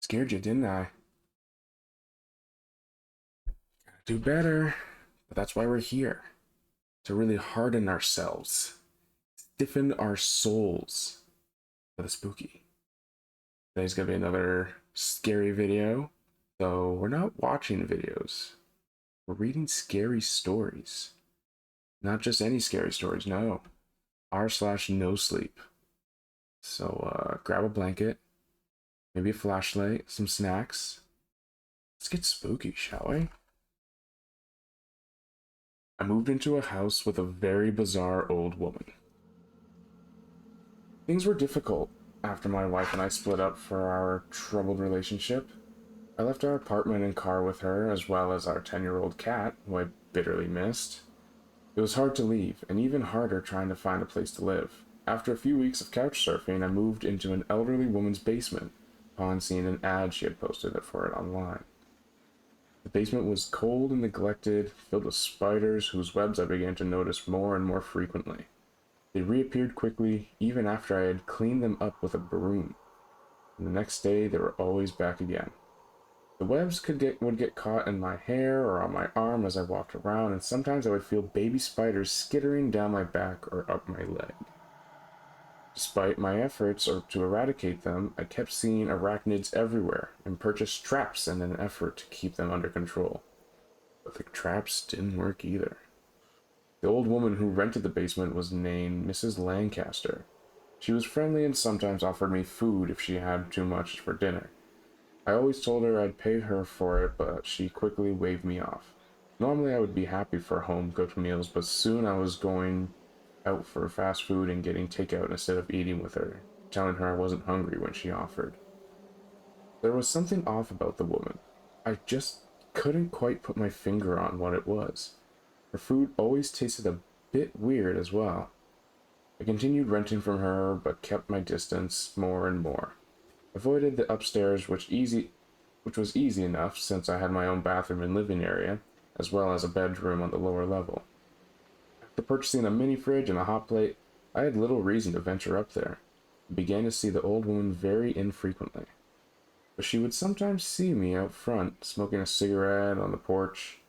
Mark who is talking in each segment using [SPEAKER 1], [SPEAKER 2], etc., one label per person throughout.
[SPEAKER 1] Scared you, didn't I? Do better. But that's why we're here. To really harden ourselves, stiffen our souls for the spooky. Today's gonna be another scary video, though we're not watching videos. We're reading scary stories. Not just any scary stories, no. R/NoSleep. So grab a blanket, maybe a flashlight, some snacks. Let's get spooky, shall we? I moved into a house with a very bizarre old woman. Things were difficult after my wife and I split up for our troubled relationship. I left our apartment and car with her, as well as our 10-year-old cat, who I bitterly missed. It was hard to leave, and even harder trying to find a place to live. After a few weeks of couch surfing, I moved into an elderly woman's basement, upon seeing an ad she had posted for it online. The basement was cold and neglected, filled with spiders whose webs I began to notice more and more frequently. They reappeared quickly, even after I had cleaned them up with a broom. And the next day, they were always back again. The webs would get caught in my hair or on my arm as I walked around, and sometimes I would feel baby spiders skittering down my back or up my leg. Despite my efforts to eradicate them, I kept seeing arachnids everywhere and purchased traps in an effort to keep them under control. But the traps didn't work either. The old woman who rented the basement was named Mrs. Lancaster. She was friendly and sometimes offered me food if she had too much for dinner. I always told her I'd pay her for it, but she quickly waved me off. Normally I would be happy for home-cooked meals, but soon I was going out for fast food and getting takeout instead of eating with her, telling her I wasn't hungry when she offered. There was something off about the woman. I just couldn't quite put my finger on what it was. Her food always tasted a bit weird as well. I continued renting from her, but kept my distance more and more. Avoided the upstairs, which was easy enough since I had my own bathroom and living area, as well as a bedroom on the lower level. After purchasing a mini fridge and a hot plate, I had little reason to venture up there. I began to see the old woman very infrequently. But she would sometimes see me out front, smoking a cigarette on the porch,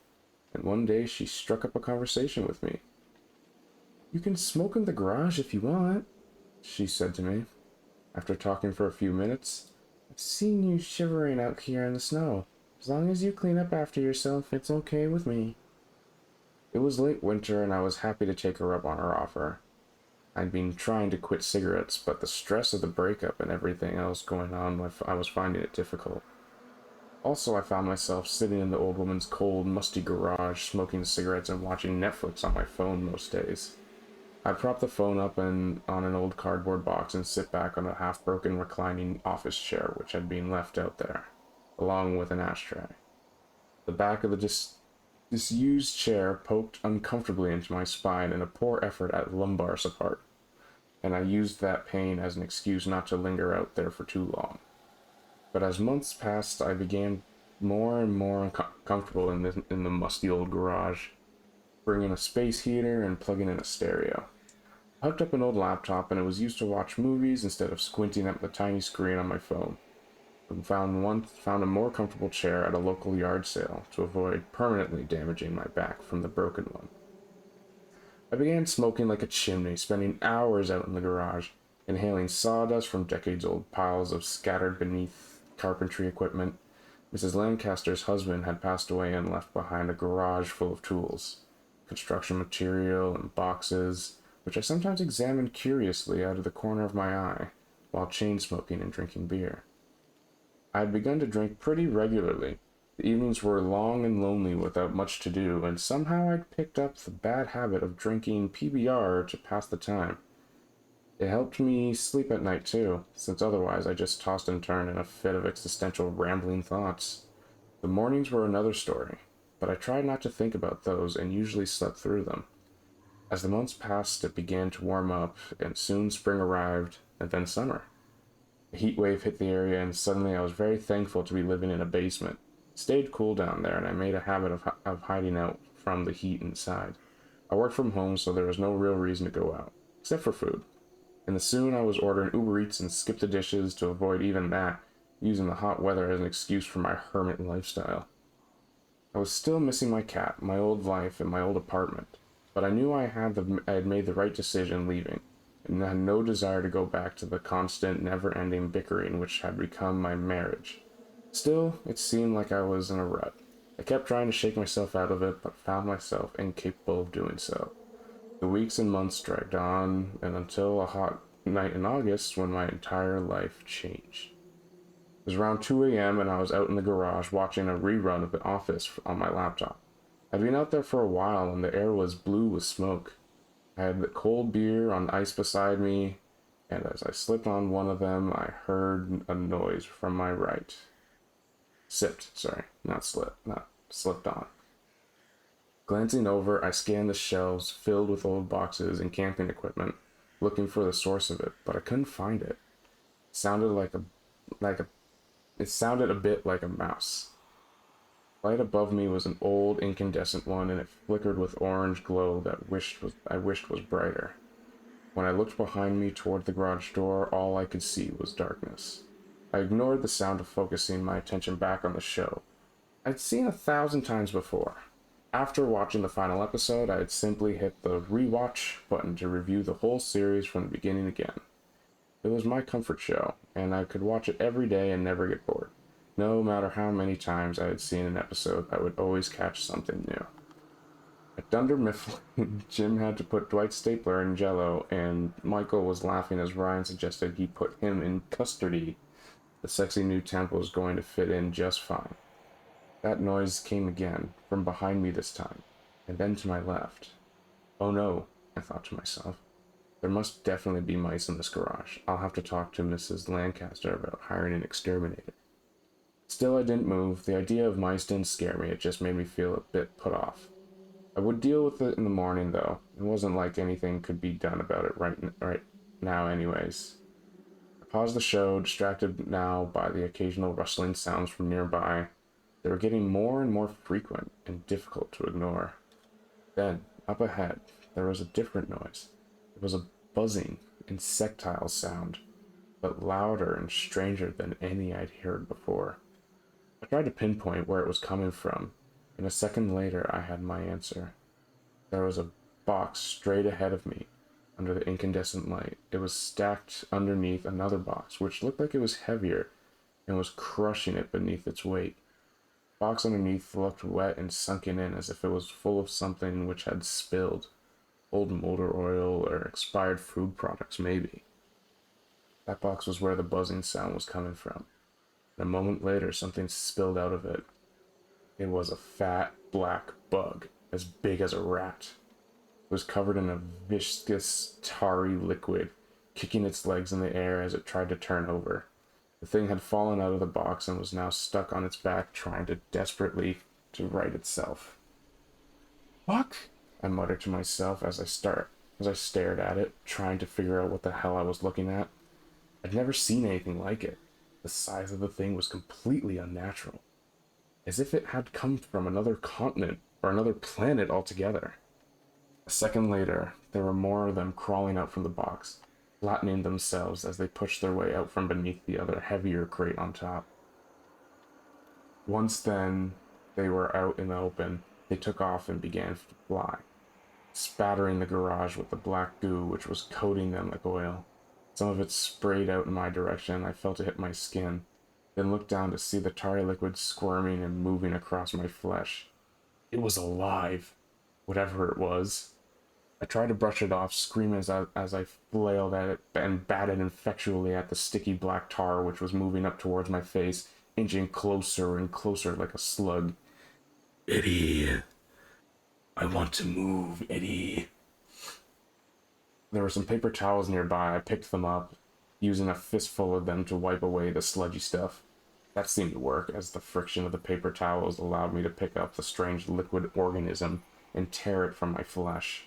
[SPEAKER 1] and one day she struck up a conversation with me. "You can smoke in the garage if you want," she said to me. After talking for a few minutes, "I've seen you shivering out here in the snow. As long as you clean up after yourself, it's okay with me." It was late winter, and I was happy to take her up on her offer. I'd been trying to quit cigarettes, but the stress of the breakup and everything else going on, I was finding it difficult. Also, I found myself sitting in the old woman's cold, musty garage, smoking cigarettes and watching Netflix on my phone most days. I'd prop the phone up on an old cardboard box and sit back on a half-broken reclining office chair which had been left out there, along with an ashtray. The back of the disused chair poked uncomfortably into my spine in a poor effort at lumbar support, and I used that pain as an excuse not to linger out there for too long. But as months passed, I began more and more uncomfortable in the musty old garage, bringing a space heater and plugging in a stereo. I hooked up an old laptop, and it was used to watch movies instead of squinting at the tiny screen on my phone. I found a more comfortable chair at a local yard sale to avoid permanently damaging my back from the broken one. I began smoking like a chimney, spending hours out in the garage, inhaling sawdust from decades-old piles of scattered beneath carpentry equipment. Mrs. Lancaster's husband had passed away and left behind a garage full of tools, construction material, and boxes, which I sometimes examined curiously out of the corner of my eye, while chain-smoking and drinking beer. I had begun to drink pretty regularly. The evenings were long and lonely without much to do, and somehow I'd picked up the bad habit of drinking PBR to pass the time. It helped me sleep at night too, since otherwise I just tossed and turned in a fit of existential rambling thoughts. The mornings were another story, but I tried not to think about those and usually slept through them. As the months passed, it began to warm up, and soon spring arrived, and then summer. A heat wave hit the area, and suddenly I was very thankful to be living in a basement. It stayed cool down there, and I made a habit of hiding out from the heat inside. I worked from home, so there was no real reason to go out, except for food. And soon I was ordering Uber Eats and skip the dishes to avoid even that, using the hot weather as an excuse for my hermit lifestyle. I was still missing my cat, my old life, and my old apartment, but I knew I had made the right decision leaving, and had no desire to go back to the constant, never-ending bickering which had become my marriage. Still, it seemed like I was in a rut. I kept trying to shake myself out of it, but found myself incapable of doing so. The weeks and months dragged on, and until a hot night in August when my entire life changed. It was around 2 a.m. and I was out in the garage watching a rerun of The Office on my laptop. I'd been out there for a while and the air was blue with smoke. I had the cold beer on ice beside me, and as I slipped on one of them, I heard a noise from my right. Not slipped on. Glancing over, I scanned the shelves filled with old boxes and camping equipment, looking for the source of it, but I couldn't find it. It sounded like a it sounded a bit like a mouse. Light above me was an old incandescent one, and it flickered with orange glow that I wished was brighter. When I looked behind me toward the garage door, all I could see was darkness. I ignored the sound of focusing my attention back on the show. I'd seen 1,000 times before. After watching the final episode, I had simply hit the rewatch button to review the whole series from the beginning again. It was my comfort show, and I could watch it every day and never get bored. No matter how many times I had seen an episode, I would always catch something new. At Dunder Mifflin, Jim had to put Dwight's stapler in Jello, and Michael was laughing as Ryan suggested he put him in custody. The sexy new temp was going to fit in just fine. That noise came again, from behind me this time, and then to my left. Oh no, I thought to myself. There must definitely be mice in this garage. I'll have to talk to Mrs. Lancaster about hiring an exterminator. Still, I didn't move. The idea of mice didn't scare me. It just made me feel a bit put off. I would deal with it in the morning, though. It wasn't like anything could be done about it right now anyways. I paused the show, distracted now by the occasional rustling sounds from nearby. They were getting more and more frequent and difficult to ignore. Then, up ahead, there was a different noise. It was a buzzing, insectile sound, but louder and stranger than any I'd heard before. I tried to pinpoint where it was coming from, and a second later I had my answer. There was a box straight ahead of me, under the incandescent light. It was stacked underneath another box, which looked like it was heavier, and was crushing it beneath its weight. The box underneath looked wet and sunken in as if it was full of something which had spilled. Old motor oil or expired food products, maybe. That box was where the buzzing sound was coming from. And a moment later, something spilled out of it. It was a fat, black bug, as big as a rat. It was covered in a viscous, tarry liquid, kicking its legs in the air as it tried to turn over. The thing had fallen out of the box and was now stuck on its back, trying desperately to right itself. Fuck! I muttered to myself as I stared at it, trying to figure out what the hell I was looking at. I'd never seen anything like it. The size of the thing was completely unnatural, as if it had come from another continent or another planet altogether. A second later, there were more of them crawling out from the box, flattening themselves as they pushed their way out from beneath the other heavier crate on top. Once then, they were out in the open, they took off and began to fly, spattering the garage with the black goo which was coating them like oil. Some of it sprayed out in my direction, and I felt it hit my skin, then looked down to see the tarry liquid squirming and moving across my flesh. It was alive, whatever it was. I tried to brush it off, screaming as I flailed at it and batted ineffectually at the sticky black tar which was moving up towards my face, inching closer and closer like a slug. Eddie, I want to move, Eddie. There were some paper towels nearby. I picked them up, using a fistful of them to wipe away the sludgy stuff. That seemed to work, as the friction of the paper towels allowed me to pick up the strange liquid organism and tear it from my flesh.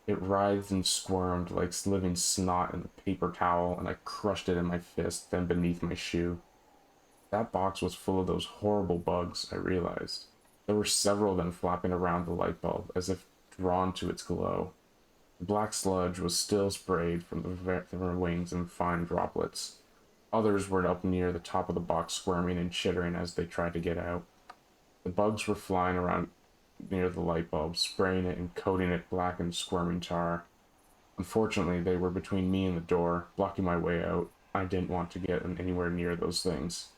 [SPEAKER 1] It writhed and squirmed like living snot in the paper towel, and I crushed it in my fist, then beneath my shoe. That box was full of those horrible bugs, I realized. There were several of them flapping around the light bulb, as if drawn to its glow. The black sludge was still sprayed from their wings in fine droplets. Others were up near the top of the box, squirming and chittering as they tried to get out. The bugs were flying around near the light bulb, spraying it and coating it black and squirming tar. Unfortunately, they were between me and the door, blocking my way out. I didn't want to get anywhere near those things.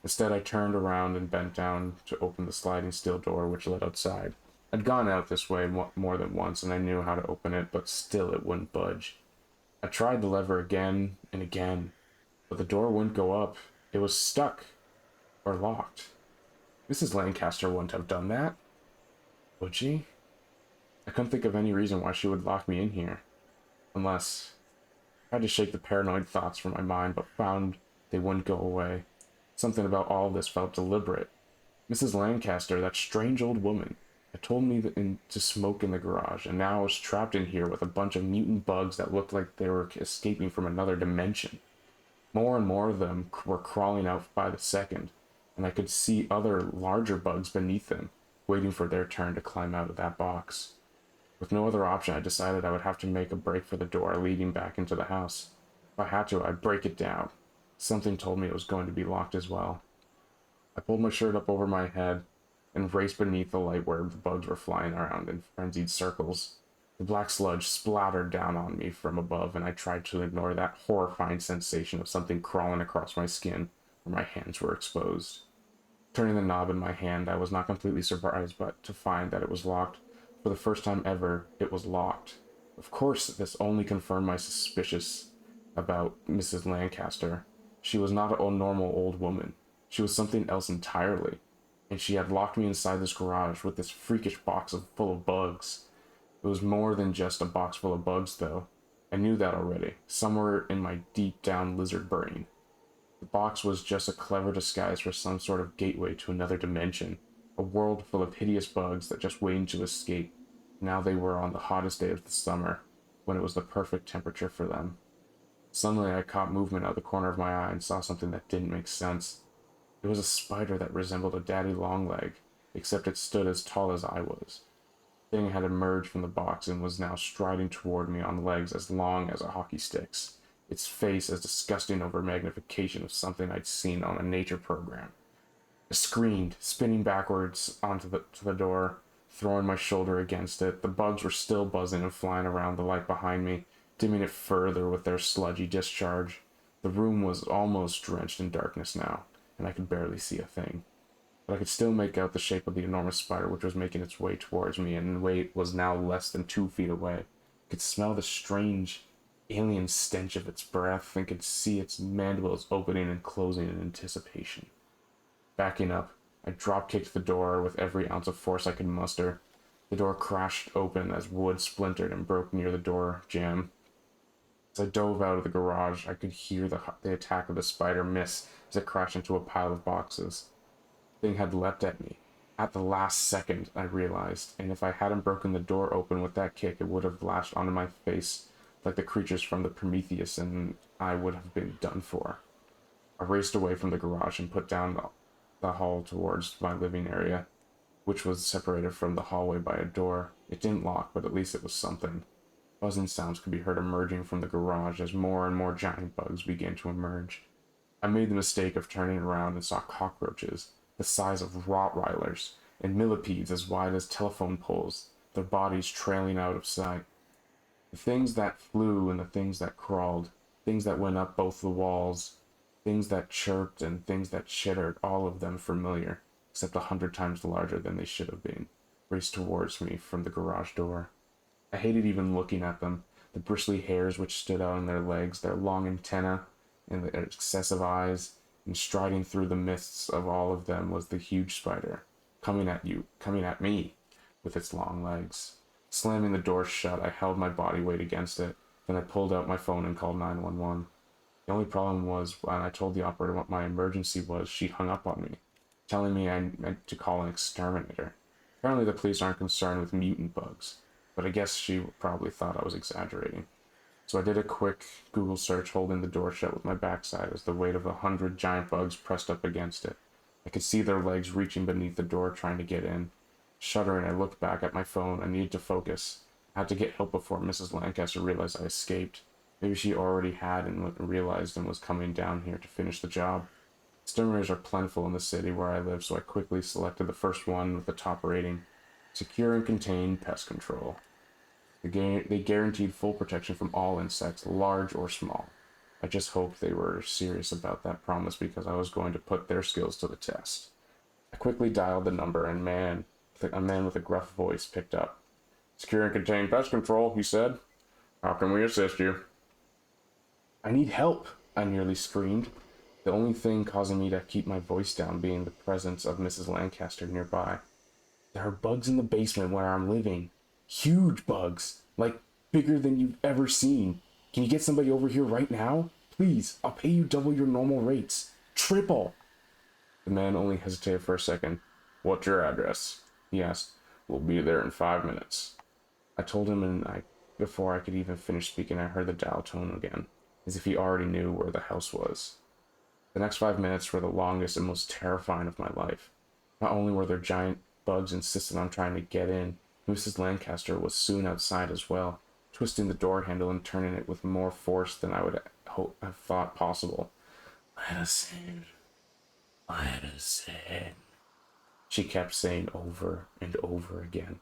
[SPEAKER 1] Instead, I turned around and bent down to open the sliding steel door which led outside. I'd gone out this way more than once, and I knew how to open it, but still it wouldn't budge. I tried the lever again and again, but the door wouldn't go up. It was stuck or locked. Mrs. Lancaster wouldn't have done that, would she? I couldn't think of any reason why she would lock me in here. Unless I tried to shake the paranoid thoughts from my mind, but found they wouldn't go away. Something about all of this felt deliberate. Mrs. Lancaster, that strange old woman, had told me to smoke in the garage, and now I was trapped in here with a bunch of mutant bugs that looked like they were escaping from another dimension. More and more of them were crawling out by the second, and I could see other larger bugs beneath them, waiting for their turn to climb out of that box. With no other option, I decided I would have to make a break for the door leading back into the house. If I had to, I'd break it down. Something told me it was going to be locked as well. I pulled my shirt up over my head and raced beneath the light where the bugs were flying around in frenzied circles. The black sludge splattered down on me from above, and I tried to ignore that horrifying sensation of something crawling across my skin where my hands were exposed. Turning the knob in my hand, I was not completely surprised but to find that it was locked. For the first time ever, it was locked. Of course, this only confirmed my suspicions about Mrs. Lancaster. She was not a normal old woman. She was something else entirely. And she had locked me inside this garage with this freakish box full of bugs. It was more than just a box full of bugs, though. I knew that already, somewhere in my deep down lizard brain. The box was just a clever disguise for some sort of gateway to another dimension, a world full of hideous bugs that just waited to escape. Now they were on the hottest day of the summer, when it was the perfect temperature for them. Suddenly I caught movement out of the corner of my eye and saw something that didn't make sense. It was a spider that resembled a daddy longleg, except it stood as tall as I was. The thing had emerged from the box and was now striding toward me on legs as long as a hockey stick's, its face as disgusting over magnification of something I'd seen on a nature program. I screamed, spinning backwards to the door, throwing my shoulder against it. The bugs were still buzzing and flying around the light behind me, dimming it further with their sludgy discharge. The room was almost drenched in darkness now, and I could barely see a thing. But I could still make out the shape of the enormous spider which was making its way towards me, and the weight was now less than 2 feet away. I could smell the strange, alien stench of its breath, and could see its mandibles opening and closing in anticipation. Backing up, I drop-kicked the door with every ounce of force I could muster. The door crashed open as wood splintered and broke near the door jamb. As I dove out of the garage, I could hear the attack of the spider miss as it crashed into a pile of boxes. The thing had leapt at me. At the last second, I realized, and if I hadn't broken the door open with that kick, it would have lashed onto my face like the creatures from the Prometheus, and I would have been done for. I raced away from the garage and put down the hall towards my living area, which was separated from the hallway by a door. It didn't lock, but at least it was something. Buzzing sounds could be heard emerging from the garage as more and more giant bugs began to emerge. I made the mistake of turning around and saw cockroaches, the size of Rottweilers, and millipedes as wide as telephone poles, their bodies trailing out of sight. The things that flew and the things that crawled, things that went up both the walls, things that chirped and things that chittered, all of them familiar, except 100 times larger than they should have been, raced towards me from the garage door. I hated even looking at them, the bristly hairs which stood out on their legs, their long antennae, and their excessive eyes, and striding through the mists of all of them was the huge spider, coming at me, with its long legs. Slamming the door shut, I held my body weight against it, then I pulled out my phone and called 911. The only problem was, when I told the operator what my emergency was, she hung up on me, telling me I meant to call an exterminator. Apparently the police aren't concerned with mutant bugs, but I guess she probably thought I was exaggerating. So I did a quick Google search holding the door shut with my backside as the weight of 100 giant bugs pressed up against it. I could see their legs reaching beneath the door trying to get in. Shuddering, I looked back at my phone. I needed to focus. I had to get help before Mrs. Lancaster realized I escaped. Maybe she already had and realized and was coming down here to finish the job. Exterminators are plentiful in the city where I live, so I quickly selected the first one with the top rating. Secure and contain pest control. They guaranteed full protection from all insects, large or small. I just hoped they were serious about that promise because I was going to put their skills to the test. I quickly dialed the number, and a man with a gruff voice picked up. Secure and contain pest control, he said. How can we assist you? I need help, I nearly screamed, the only thing causing me to keep my voice down being the presence of Mrs. Lancaster nearby. There are bugs in the basement where I'm living. Huge bugs, like bigger than you've ever seen. Can you get somebody over here right now? Please, I'll pay you double your normal rates. Triple! The man only hesitated for a second. What's your address? He asked. We'll be there in 5 minutes. I told him, and before I could even finish speaking, I heard the dial tone again, as if he already knew where the house was. The next 5 minutes were the longest and most terrifying of my life. Not only were there giant bugs insistent on trying to get in, Mrs. Lancaster was soon outside as well, twisting the door handle and turning it with more force than I would have thought possible. Medicine, medicine, she kept saying over and over again.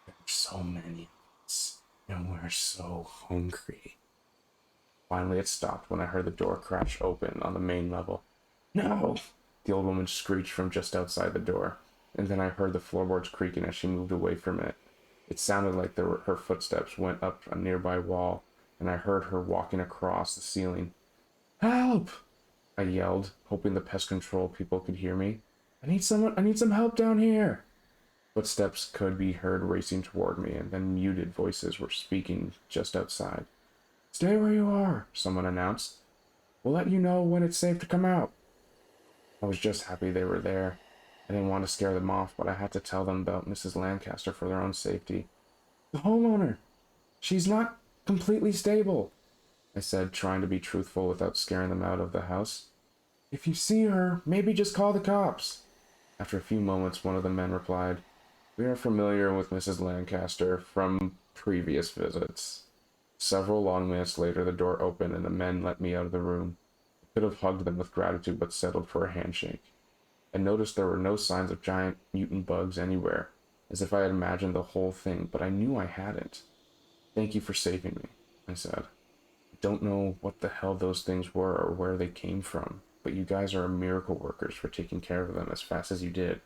[SPEAKER 1] There's so many of us, and we're so hungry. Finally, it stopped when I heard the door crash open on the main level. No! The old woman screeched from just outside the door, and then I heard the floorboards creaking as she moved away from it. It sounded like her footsteps went up a nearby wall, and I heard her walking across the ceiling. Help! I yelled, hoping the pest control people could hear me. I need some help down here! Footsteps could be heard racing toward me, and then muted voices were speaking just outside. Stay where you are, someone announced. We'll let you know when it's safe to come out. I was just happy they were there. I didn't want to scare them off, but I had to tell them about Mrs. Lancaster for their own safety. The homeowner. She's not completely stable, I said, trying to be truthful without scaring them out of the house. If you see her, maybe just call the cops. After a few moments, one of the men replied, We are familiar with Mrs. Lancaster from previous visits. Several long minutes later, the door opened and the men let me out of the room. I could have hugged them with gratitude, but settled for a handshake. I noticed there were no signs of giant mutant bugs anywhere, as if I had imagined the whole thing, but I knew I hadn't. Thank you for saving me, I said. I don't know what the hell those things were or where they came from, but you guys are miracle workers for taking care of them as fast as you did.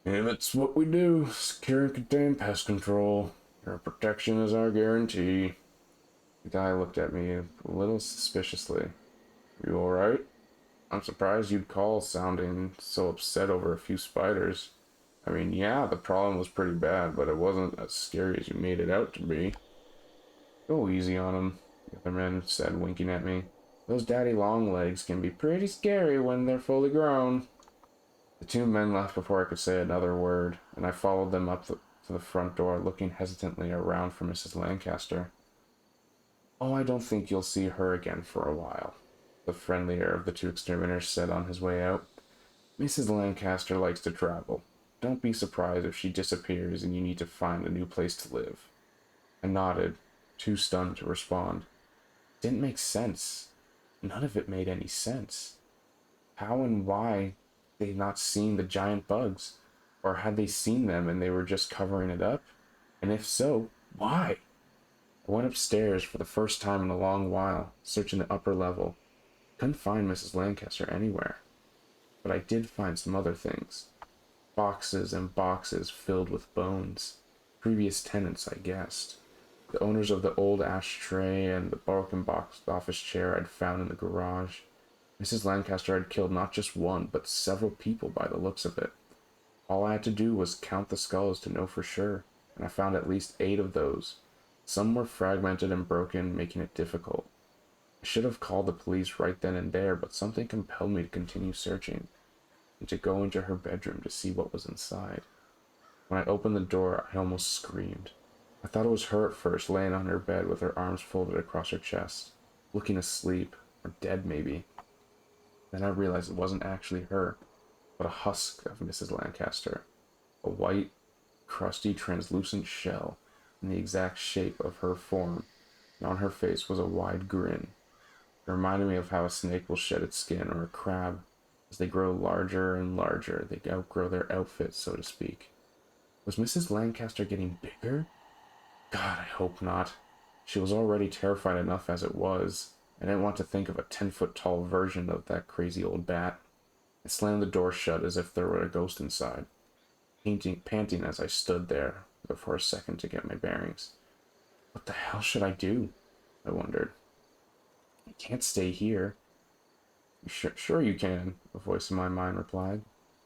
[SPEAKER 1] And it's what we do, secure and contain pest control. Your protection is our guarantee. The guy looked at me a little suspiciously. You alright? I'm surprised you'd call sounding so upset over a few spiders. I mean, yeah, the problem was pretty bad, but it wasn't as scary as you made it out to be. Go easy on him, the other man said, winking at me. Those daddy long legs can be pretty scary when they're fully grown. The two men left before I could say another word, and I followed them up to the front door, looking hesitantly around for Mrs. Lancaster. Oh, I don't think you'll see her again for a while, the friendlier of the two exterminators said on his way out. Mrs. Lancaster likes to travel. Don't be surprised if she disappears and you need to find a new place to live. I nodded, too stunned to respond. It didn't make sense. None of it made any sense. How and why they'd not seen the giant bugs? Or had they seen them and they were just covering it up? And if so, why? I went upstairs for the first time in a long while, searching the upper level. Couldn't find Mrs. Lancaster anywhere. But I did find some other things. Boxes and boxes filled with bones. Previous tenants, I guessed. The owners of the old ashtray and the broken box office chair I'd found in the garage. Mrs. Lancaster had killed not just one, but several people by the looks of it. All I had to do was count the skulls to know for sure, and I found at least 8 of those. Some were fragmented and broken, making it difficult. I should have called the police right then and there, but something compelled me to continue searching, and to go into her bedroom to see what was inside. When I opened the door, I almost screamed. I thought it was her at first, laying on her bed with her arms folded across her chest, looking asleep, or dead maybe. Then I realized it wasn't actually her, but a husk of Mrs. Lancaster, a white, crusty, translucent shell in the exact shape of her form, and on her face was a wide grin. It reminded me of how a snake will shed its skin, or a crab. As they grow larger and larger, they outgrow their outfits, so to speak. Was Mrs. Lancaster getting bigger? God, I hope not. She was already terrified enough as it was. I didn't want to think of a 10-foot tall version of that crazy old bat. I slammed the door shut as if there were a ghost inside, panting as I stood there for a second to get my bearings. What the hell should I do? I wondered. I can't stay here. Sure you can, a voice in my mind replied.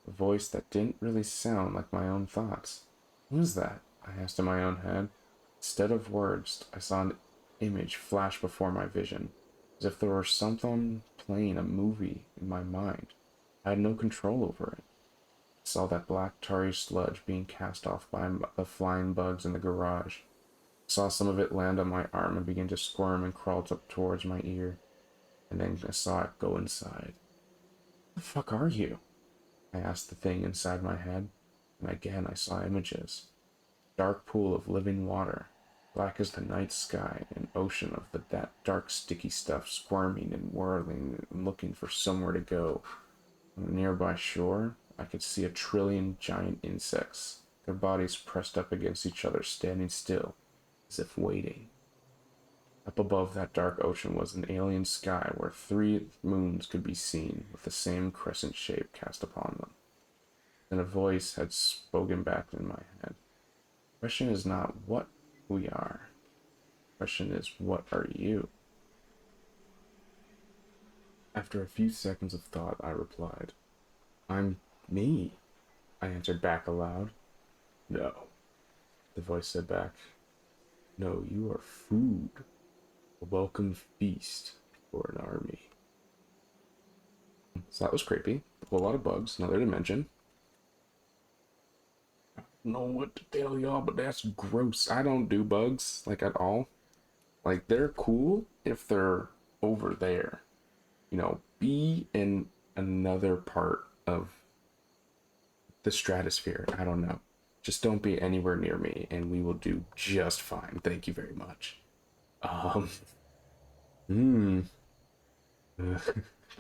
[SPEAKER 1] A voice that didn't really sound like my own thoughts. Who's that? I asked in my own head. Instead of words, I saw an image flash before my vision, as if there were something playing a movie in my mind. I had no control over it. I saw that black tarry sludge being cast off by the flying bugs in the garage. I saw some of it land on my arm and begin to squirm and crawl up towards my ear. And then I saw it go inside. What the fuck are you? I asked the thing inside my head, and again I saw images. Dark pool of living water, black as the night sky, an ocean of that dark sticky stuff squirming and whirling and looking for somewhere to go. On a nearby shore, I could see 1,000,000,000,000 giant insects, their bodies pressed up against each other, standing still, as if waiting. Up above that dark ocean was an alien sky where 3 moons could be seen, with the same crescent shape cast upon them. Then a voice had spoken back in my head. The question is not what we are. The question is, what are you? After a few seconds of thought, I replied, I'm me. I answered back aloud. No, the voice said back. No, you are food. A welcome feast for an army. So that was creepy. A whole lot of bugs, another dimension. I don't know what to tell y'all, but that's gross. I don't do bugs, like, at all. Like, they're cool if they're over there. You know, be in another part of the stratosphere. I don't know. Just don't be anywhere near me, and we will do just fine. Thank you very much. Um, hmm.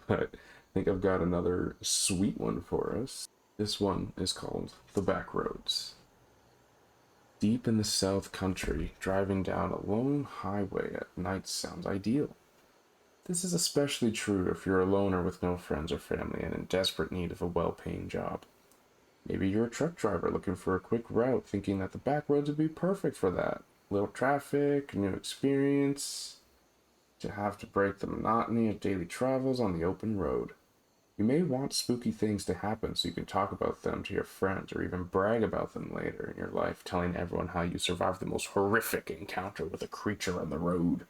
[SPEAKER 1] But I think I've got another sweet one for us. This one is called The Backroads. Deep in the South Country, driving down a lone highway at night sounds ideal. This is especially true if you're a loner with no friends or family and in desperate need of a well-paying job. Maybe you're a truck driver looking for a quick route, thinking that the back roads would be perfect for that. Little traffic, new experience, to have to break the monotony of daily travels on the open road. You may want spooky things to happen so you can talk about them to your friends or even brag about them later in your life, telling everyone how you survived the most horrific encounter with a creature on the road.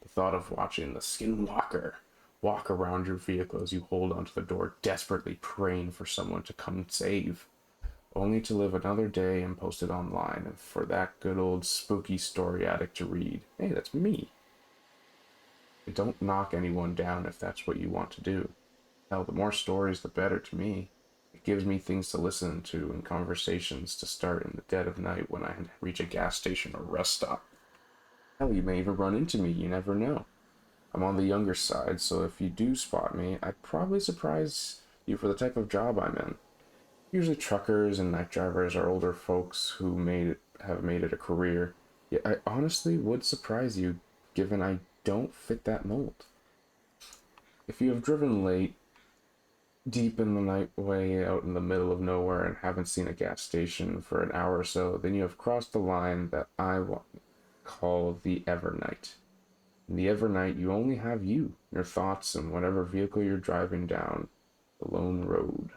[SPEAKER 1] The thought of watching the skinwalker walk around your vehicle as you hold onto the door, desperately praying for someone to come save, only to live another day and post it online and for that good old spooky story addict to read. Hey, that's me. Don't knock anyone down if that's what you want to do. Hell, the more stories, the better to me. It gives me things to listen to and conversations to start in the dead of night when I reach a gas station or rest stop. Hell, you may even run into me, you never know. I'm on the younger side, so if you do spot me, I'd probably surprise you for the type of job I'm in. Usually truckers and night drivers are older folks who have made it a career. Yet I honestly would surprise you, given I don't fit that mold. If you have driven late, deep in the night way out in the middle of nowhere and haven't seen a gas station for an hour or so, then you have crossed the line that I call the Evernight. In the Evernight, you only have you, your thoughts, and whatever vehicle you're driving down the lone road.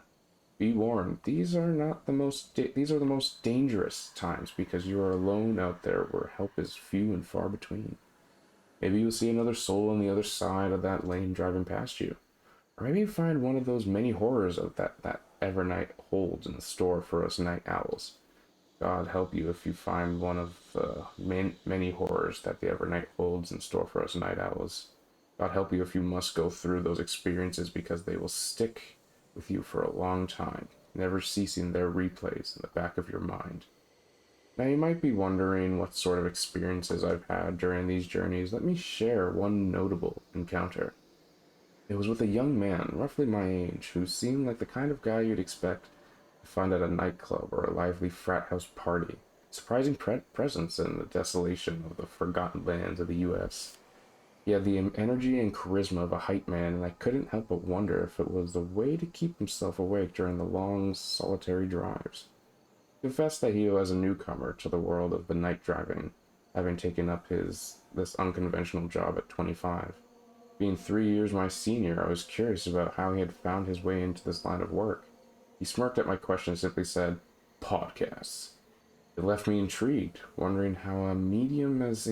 [SPEAKER 1] Be warned, these are the most dangerous times because you are alone out there where help is few and far between. Maybe you'll see another soul on the other side of that lane driving past you. Or maybe you find one of those many horrors of that Evernight holds in the store for us night owls. God help you if you find one of the many horrors that the Evernight holds in store for us night owls. God help you if you must go through those experiences because they will stick with you for a long time, never ceasing their replays in the back of your mind. Now, you might be wondering what sort of experiences I've had during these journeys. Let me share one notable encounter. It was with a young man, roughly my age, who seemed like the kind of guy you'd expect to find at a nightclub or a lively frat house party. Surprising presence in the desolation of the forgotten lands of the U.S. He had the energy and charisma of a hype man, and I couldn't help but wonder if it was the way to keep himself awake during the long, solitary drives. He confessed that he was a newcomer to the world of the night driving, having taken up this unconventional job at 25. Being 3 years my senior, I was curious about how he had found his way into this line of work. He smirked at my question and simply said, "Podcasts." It left me intrigued, wondering how a medium as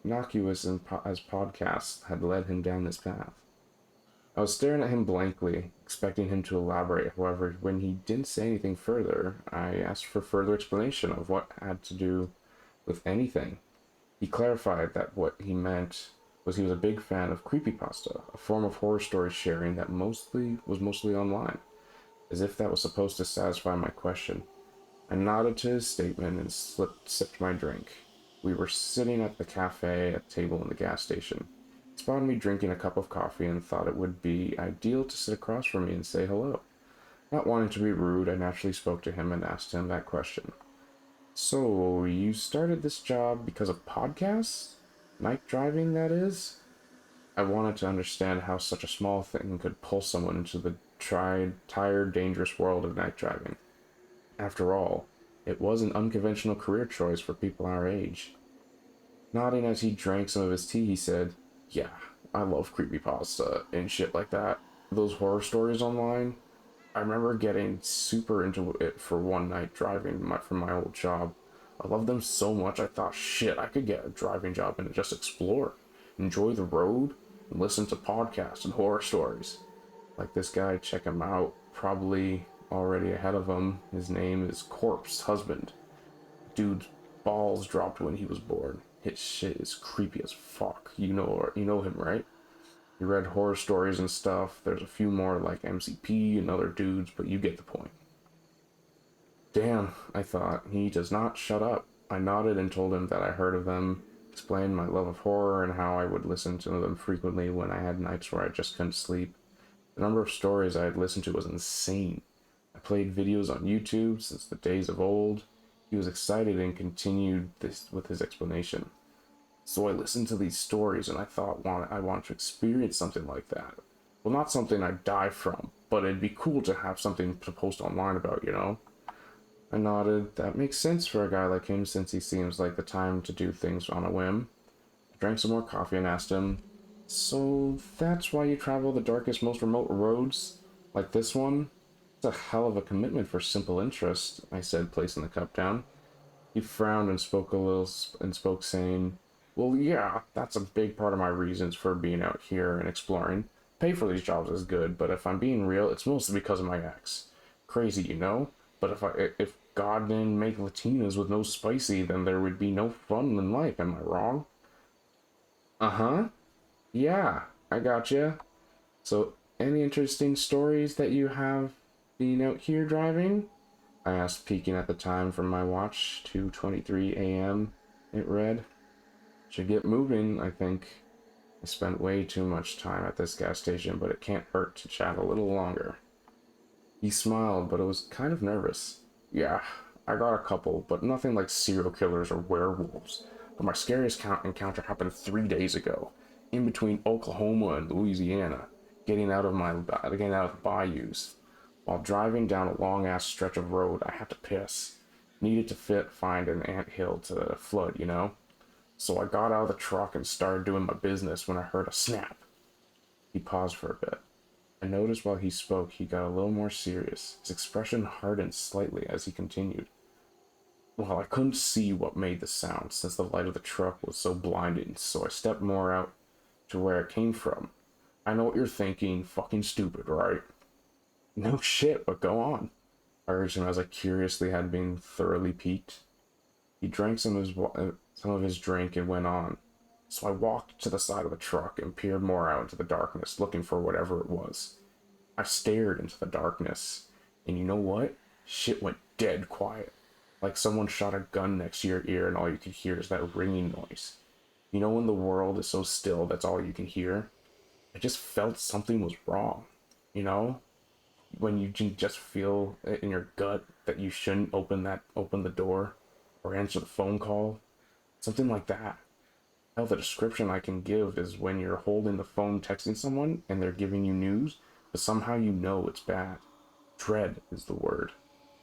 [SPEAKER 1] innocuous as podcasts had led him down this path. I was staring at him blankly, expecting him to elaborate. However, when he didn't say anything further, I asked for further explanation of what had to do with anything. He clarified that what he meant was he was a big fan of creepypasta, a form of horror story sharing that mostly online, as if that was supposed to satisfy my question. I nodded to his statement and sipped my drink. We were sitting at the cafe at a table in the gas station. He spotted me drinking a cup of coffee and thought it would be ideal to sit across from me and say hello. Not wanting to be rude, I naturally spoke to him and asked him that question. "So, you started this job because of podcasts? Night driving, that is?" I wanted to understand how such a small thing could pull someone into the tired, dangerous world of night driving. After all, it was an unconventional career choice for people our age. Nodding as he drank some of his tea, he said, "Yeah, I love creepypasta and shit like that. Those horror stories online. I remember getting super into it for one night driving from my old job. I loved them so much I thought, shit, I could get a driving job and just explore, enjoy the road, and listen to podcasts and horror stories. Like this guy, check him out. Probably already ahead of him. His name is Corpse Husband. Dude's balls dropped when he was born. His shit is creepy as fuck. You know him, right? He read horror stories and stuff. There's a few more like MCP and other dudes, but you get the point." Damn, I thought. He does not shut up. I nodded and told him that I heard of them, explained my love of horror and how I would listen to them frequently when I had nights where I just couldn't sleep. The number of stories I had listened to was insane. I played videos on YouTube since the days of old. He was excited and continued this with his explanation. "So I listened to these stories and I thought I wanted to experience something like that. Well, not something I'd die from, but it'd be cool to have something to post online about. I nodded. That makes sense for a guy like him since he seems like the time to do things on a whim. I drank some more coffee and asked him, "So that's why you travel the darkest, most remote roads? Like this one?" "It's a hell of a commitment for simple interest," I said, placing the cup down. He frowned and spoke, saying, "Well, yeah, that's a big part of my reasons for being out here and exploring. Pay for these jobs is good, but if I'm being real, it's mostly because of my ex. Crazy, you know? But if God didn't make Latinas with no spicy, then there would be no fun in life. Am I wrong?" "Uh-huh. Yeah, I gotcha. So, any interesting stories that you have being out here driving?" I asked, peeking at the time from my watch. 2:23 a.m. it read. "Should get moving, I think. I spent way too much time at this gas station, but it can't hurt to chat a little longer." He smiled, but it was kind of nervous. "Yeah, I got a couple, but nothing like serial killers or werewolves. But my scariest encounter happened 3 days ago, in between Oklahoma and Louisiana, getting out of the bayous. While driving down a long ass stretch of road, I had to piss. Needed to find an ant hill to flood. So I got out of the truck and started doing my business when I heard a snap." He paused for a bit. I noticed while he spoke he got a little more serious. His expression hardened slightly as he continued. "Well, I couldn't see what made the sound since the light of the truck was so blinding, so I stepped more out to where it came from. I know what you're thinking, fucking stupid, right?" "No shit, but go on," I urged him as I curiously had been thoroughly piqued. He drank some of his drink and went on. "So I walked to the side of the truck and peered more out into the darkness, looking for whatever it was. I stared into the darkness, and you know what? Shit went dead quiet. like someone shot a gun next to your ear and all you could hear is that ringing noise. You know, when the world is so still, that's all you can hear? I just felt something was wrong. You know? When you can just feel it in your gut that you shouldn't open the door or answer the phone call. Something like that. Hell, the description I can give is when you're holding the phone texting someone and they're giving you news, but somehow you know it's bad. Dread is the word.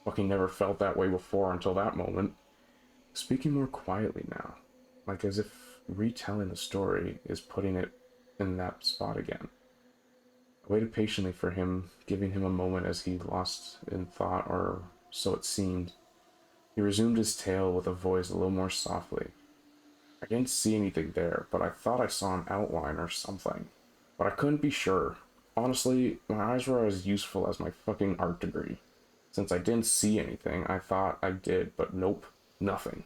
[SPEAKER 1] Fucking never felt that way before until that moment. Speaking more quietly now, like as if retelling the story is putting it in that spot again. I waited patiently for him, giving him a moment as he lost in thought, or so it seemed. He resumed his tale with a voice a little more softly. I didn't see anything there, but I thought I saw an outline or something. But I couldn't be sure. Honestly, my eyes were as useful as my fucking art degree. Since I didn't see anything, I thought I did, but nope, nothing.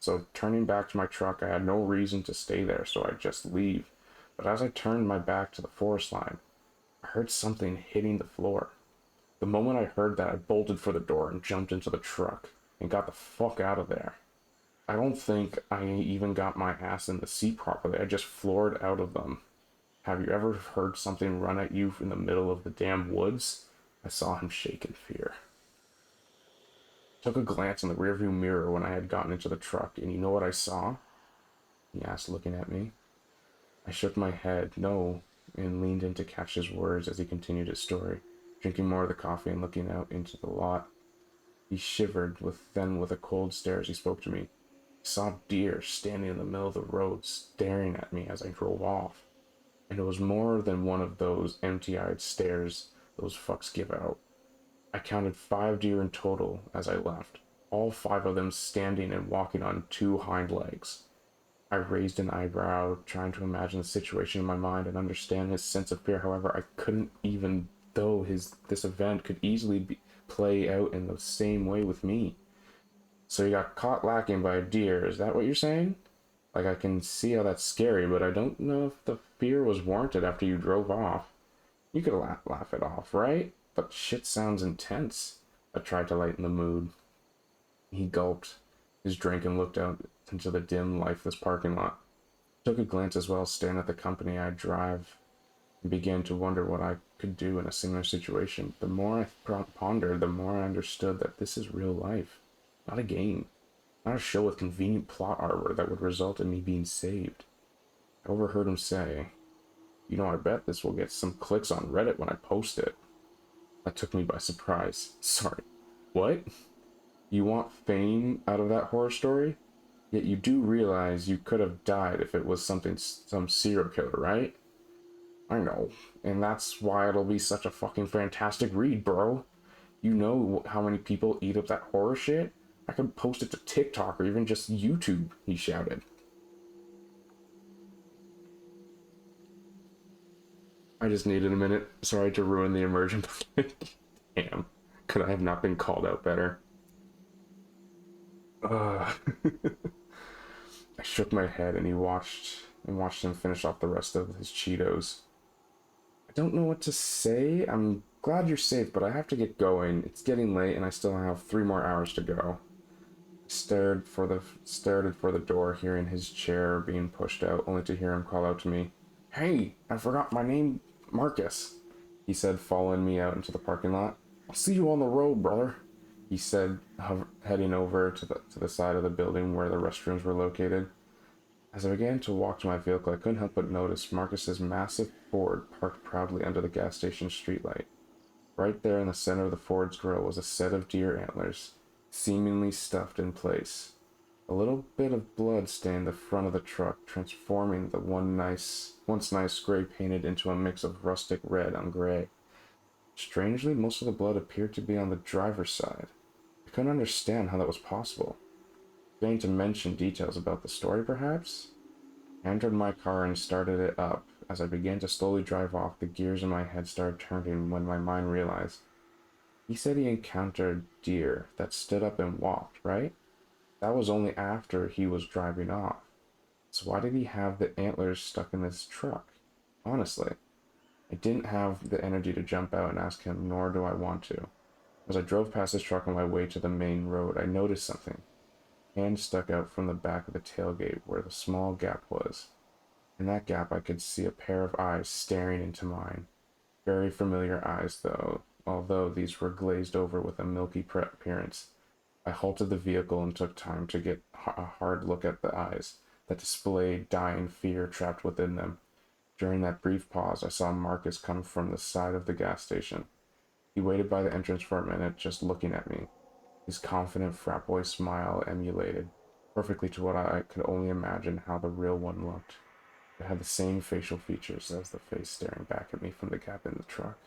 [SPEAKER 1] So turning back to my truck, I had no reason to stay there, so I'd just leave. But as I turned my back to the forest line, I heard something hitting the floor. The moment I heard that, I bolted for the door and jumped into the truck and got the fuck out of there. I don't think I even got my ass in the seat properly. I just floored out of them. Have you ever heard something run at you in the middle of the damn woods? I saw him shake in fear. Took a glance in the rearview mirror when I had gotten into the truck, and you know what I saw? He asked, looking at me. I shook my head, no, and leaned in to catch his words as he continued his story, drinking more of the coffee and looking out into the lot. He shivered, with a cold stare as he spoke to me. I saw deer standing in the middle of the road, staring at me as I drove off. And it was more than one of those empty-eyed stares those fucks give out. I counted 5 deer in total as I left, all 5 of them standing and walking on 2 hind legs. I raised an eyebrow, trying to imagine the situation in my mind and understand his sense of fear. However, I couldn't, even though this event could easily play out in the same way with me. So you got caught lacking by a deer, is that what you're saying? Like, I can see how that's scary, but I don't know if the fear was warranted after you drove off. You could laugh it off, right? But shit sounds intense. I tried to lighten the mood. He gulped his drink and looked out into the dim, lifeless parking lot. Took a glance as well, staring at the company I'd drive, and began to wonder what I could do in a similar situation. The more I pondered, the more I understood that this is real life, not a game, not a show with convenient plot arbor that would result in me being saved. I overheard him say, "You know, I bet this will get some clicks on Reddit when I post it." That took me by surprise. Sorry. What? You want fame out of that horror story? Yet you do realize you could have died if it was some serial killer, right? I know. And that's why it'll be such a fucking fantastic read, bro. You know how many people eat up that horror shit? I could post it to TikTok or even just YouTube, he shouted. I just needed a minute. Sorry to ruin the immersion. Damn. Could I have not been called out better? Uh, I shook my head and watched him finish off the rest of his Cheetos. I don't know what to say. I'm glad you're safe, but I have to get going. It's getting late and I still have 3 more hours to go. I stared for the door, hearing his chair being pushed out, only to hear him call out to me. "Hey, I forgot my name, Marcus," he said, following me out into the parking lot. "I'll see you on the road, brother," he said, heading over to the side of the building where the restrooms were located. As I began to walk to my vehicle, I couldn't help but notice Marcus's massive Ford parked proudly under the gas station streetlight. Right there in the center of the Ford's grill was a set of deer antlers, seemingly stuffed in place. A little bit of blood stained the front of the truck, transforming the once nice gray painted into a mix of rustic red on gray. Strangely, most of the blood appeared to be on the driver's side. I couldn't understand how that was possible. Going to mention details about the story, perhaps? I entered my car and started it up. As I began to slowly drive off, the gears in my head started turning when my mind realized. He said he encountered deer that stood up and walked, right? That was only after he was driving off. So why did he have the antlers stuck in his truck? Honestly, I didn't have the energy to jump out and ask him, nor do I want to. As I drove past his truck on my way to the main road, I noticed something. A hand stuck out from the back of the tailgate where the small gap was. In that gap, I could see a pair of eyes staring into mine. Very familiar eyes, though, although these were glazed over with a milky appearance. I halted the vehicle and took time to get a hard look at the eyes that displayed dying fear trapped within them. During that brief pause, I saw Marcus come from the side of the gas station. He waited by the entrance for a minute, just looking at me. His confident frat boy smile emulated perfectly to what I could only imagine how the real one looked. It had the same facial features as the face staring back at me from the gap in the truck.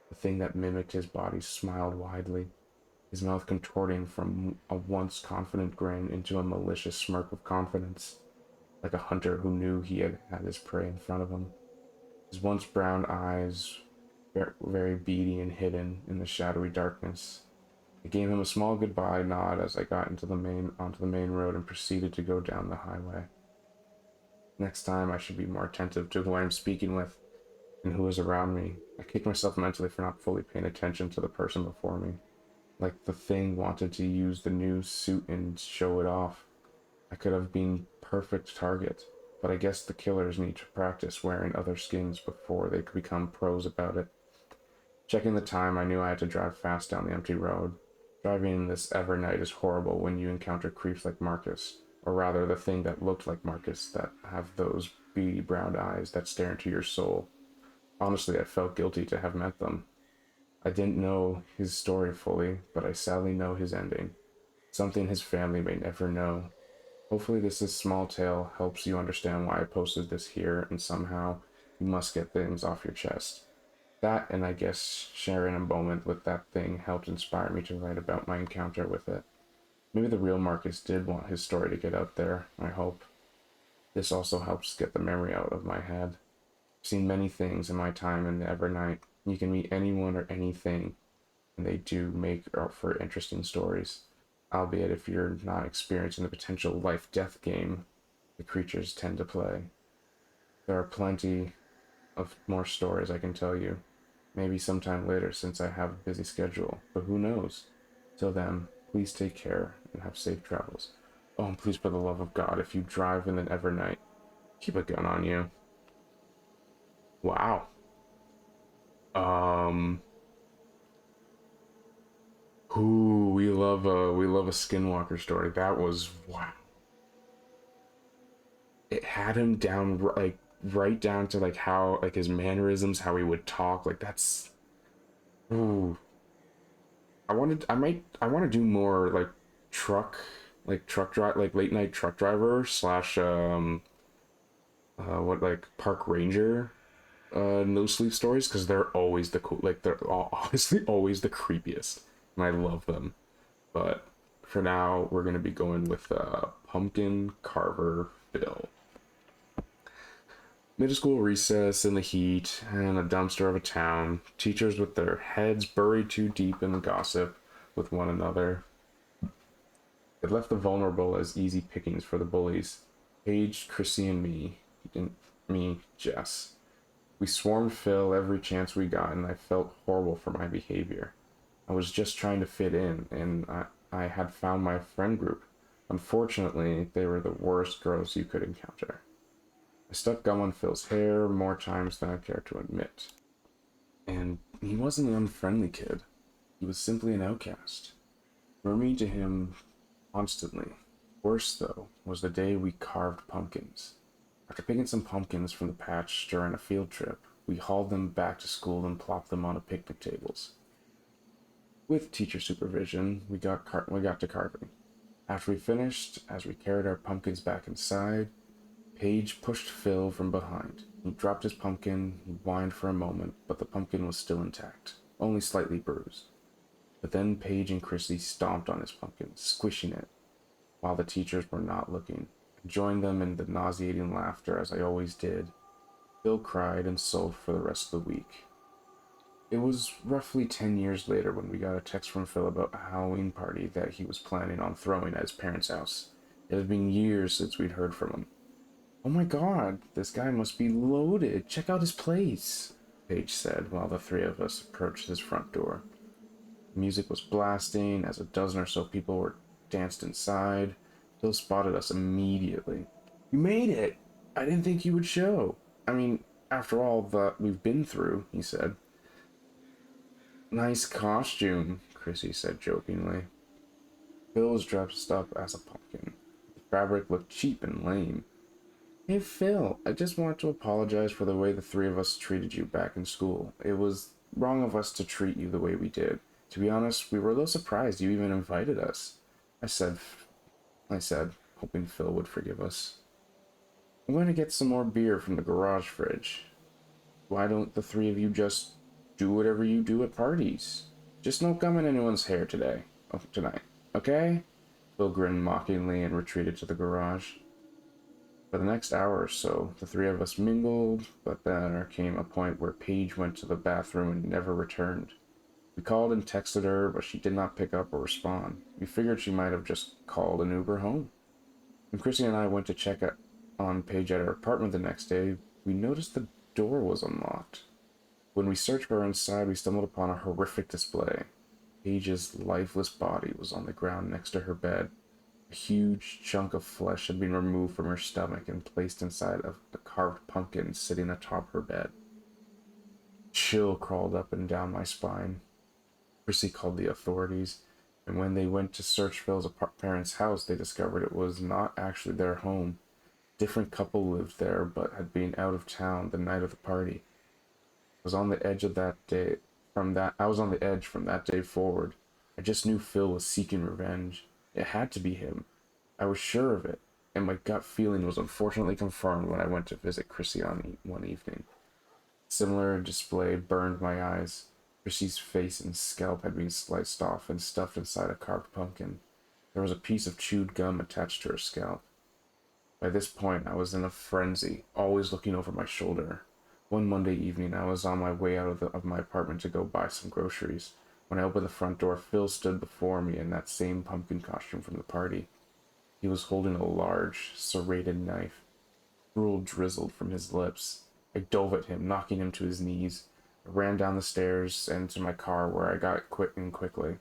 [SPEAKER 1] The thing that mimicked his body smiled widely, his mouth contorting from a once confident grin into a malicious smirk of confidence, like a hunter who knew he had had his prey in front of him. His once brown eyes were very beady and hidden in the shadowy darkness. I gave him a small goodbye nod as I got onto the main road and proceeded to go down the highway. Next time I should be more attentive to who I am speaking with and who is around me. I kicked myself mentally for not fully paying attention to the person before me. Like the thing wanted to use the new suit and show it off. I could have been perfect target, but I guess the killers need to practice wearing other skins before they could become pros about it. Checking the time, I knew I had to drive fast down the empty road. Driving in this ever night is horrible when you encounter creeps like Marcus, or rather the thing that looked like Marcus that have those beady brown eyes that stare into your soul. Honestly, I felt guilty to have met them. I didn't know his story fully, but I sadly know his ending. Something his family may never know. Hopefully this is small tale helps you understand why I posted this here, and somehow you must get things off your chest. That, and I guess sharing a moment with that thing helped inspire me to write about my encounter with it. Maybe the real Marcus did want his story to get out there, I hope. This also helps get the memory out of my head. I've seen many things in my time in the Evernight. You can meet anyone or anything, and they do make for interesting stories. Albeit if you're not experiencing the potential life-death game the creatures tend to play. There are plenty of more stories I can tell you. Maybe sometime later since I have a busy schedule, but who knows? Till then, please take care and have safe travels. Oh, and please, for the love of God, if you drive in an Evernight, keep a gun on you. Wow. Um. Ooh, we love a Skinwalker story. That was wow. It had him down like right down to like how like his mannerisms, how he would talk. Like that's ooh. I want to do more truck truck drive like late night truck driver slash what like park ranger no sleep stories because they're always the cool like they're honestly always the creepiest and I love them. But for now, we're gonna be going with Pumpkin Carver Bill. Middle school recess in the heat and a dumpster of a town. Teachers with their heads buried too deep in the gossip with one another. It left the vulnerable as easy pickings for the bullies. Paige, Chrissy, and me, Jess. We swarmed Phil every chance we got, and I felt horrible for my behavior. I was just trying to fit in, and I had found my friend group. Unfortunately, they were the worst girls you could encounter. I stuck gum on Phil's hair more times than I care to admit. And he wasn't an unfriendly kid. He was simply an outcast. We were mean to him constantly. Worse, though, was the day we carved pumpkins. After picking some pumpkins from the patch during a field trip, we hauled them back to school and plopped them on picnic tables. With teacher supervision, we got to carving. After we finished, as we carried our pumpkins back inside, Paige pushed Phil from behind. He dropped his pumpkin, he whined for a moment, but the pumpkin was still intact, only slightly bruised. But then Paige and Chrissy stomped on his pumpkin, squishing it, while the teachers were not looking. I joined them in the nauseating laughter as I always did. Phil cried and sulked for the rest of the week. It was roughly 10 years later when we got a text from Phil about a Halloween party that he was planning on throwing at his parents' house. It had been years since we'd heard from him. "Oh my god, this guy must be loaded. Check out his place," Paige said while the three of us approached his front door. Music was blasting as a dozen or so people were danced inside. Phil spotted us immediately. "You made it! I didn't think you would show. I mean, after all that we've been through," he said. "Nice costume," Chrissy said jokingly. Phil was dressed up as a pumpkin. The fabric looked cheap and lame. "Hey Phil, I just want to apologize for the way the three of us treated you back in school. It was wrong of us to treat you the way we did. To be honest, we were a little surprised you even invited us." I said, hoping Phil would forgive us. "I'm going to get some more beer from the garage fridge. Why don't the three of you just do whatever you do at parties? Just no gum in anyone's hair tonight, okay?" Phil grinned mockingly and retreated to the garage. For the next hour or so, the three of us mingled, but then there came a point where Paige went to the bathroom and never returned. We called and texted her, but she did not pick up or respond. We figured she might have just called an Uber home. When Chrissy and I went to check on Paige at her apartment the next day, we noticed the door was unlocked. When we searched for her inside, we stumbled upon a horrific display. Paige's lifeless body was on the ground next to her bed. A huge chunk of flesh had been removed from her stomach and placed inside of the carved pumpkin sitting atop her bed. Chill crawled up and down my spine. Chrissy called the authorities, and when they went to search Phil's parents' house, they discovered it was not actually their home. A different couple lived there, but had been out of town the night of the party. Was on the edge of that day. I was on the edge from that day forward. I just knew Phil was seeking revenge. It had to be him. I was sure of it, and my gut feeling was unfortunately confirmed when I went to visit Chrissy on one evening. Similar display burned my eyes. Chrissy's face and scalp had been sliced off and stuffed inside a carved pumpkin. There was a piece of chewed gum attached to her scalp. By this point, I was in a frenzy, always looking over my shoulder. One Monday evening, I was on my way out of my apartment to go buy some groceries. When I opened the front door, Phil stood before me in that same pumpkin costume from the party. He was holding a large, serrated knife. Drool drizzled from his lips. I dove at him, knocking him to his knees. I ran down the stairs and to my car, where I got quickly.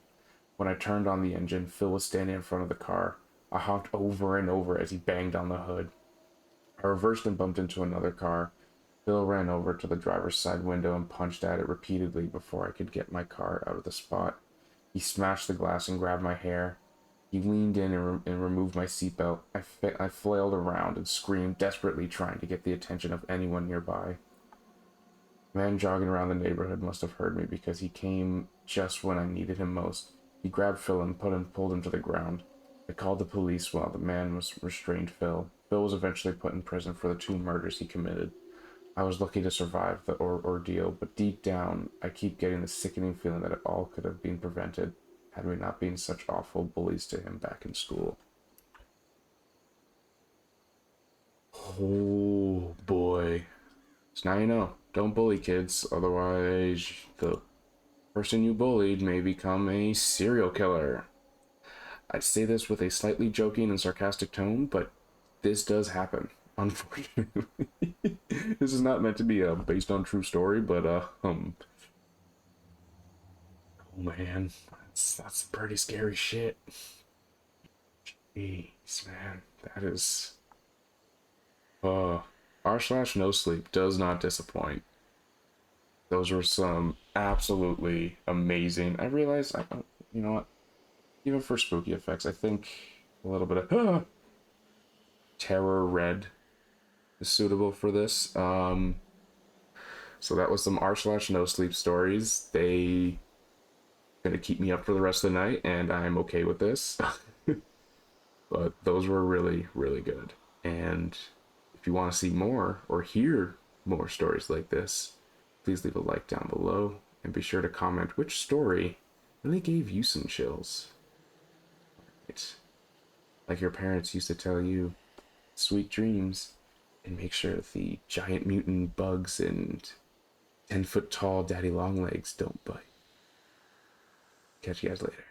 [SPEAKER 1] When I turned on the engine, Phil was standing in front of the car. I honked over and over as he banged on the hood. I reversed and bumped into another car. Phil ran over to the driver's side window and punched at it repeatedly before I could get my car out of the spot. He smashed the glass and grabbed my hair. He leaned in and removed my seatbelt. I flailed around and screamed, desperately trying to get the attention of anyone nearby. The man jogging around the neighborhood must have heard me, because he came just when I needed him most. He grabbed Phil and pulled him to the ground. I called the police while the man restrained Phil. Phil was eventually put in prison for the 2 murders he committed. I was lucky to survive the ordeal, but deep down, I keep getting the sickening feeling that it all could have been prevented had we not been such awful bullies to him back in school. Oh boy. So now you know. Don't bully kids, otherwise the person you bullied may become a serial killer. I say this with a slightly joking and sarcastic tone, but this does happen, unfortunately. This is not meant to be based on true story, but oh man, that's some pretty scary shit. Jeez, man, that is r/NoSleep does not disappoint. Those were some absolutely amazing. I realize, you know what? Even for spooky effects, I think a little bit of terror red is suitable for this. So that was some r/NoSleep stories. They gonna keep me up for the rest of the night, and I'm okay with this. But those were really, really good. And if you want to see more or hear more stories like this, please leave a like down below, and be sure to comment which story really gave you some chills. Right. Like your parents used to tell you, sweet dreams, and make sure the giant mutant bugs and 10-foot tall daddy long legs don't bite. Catch you guys later.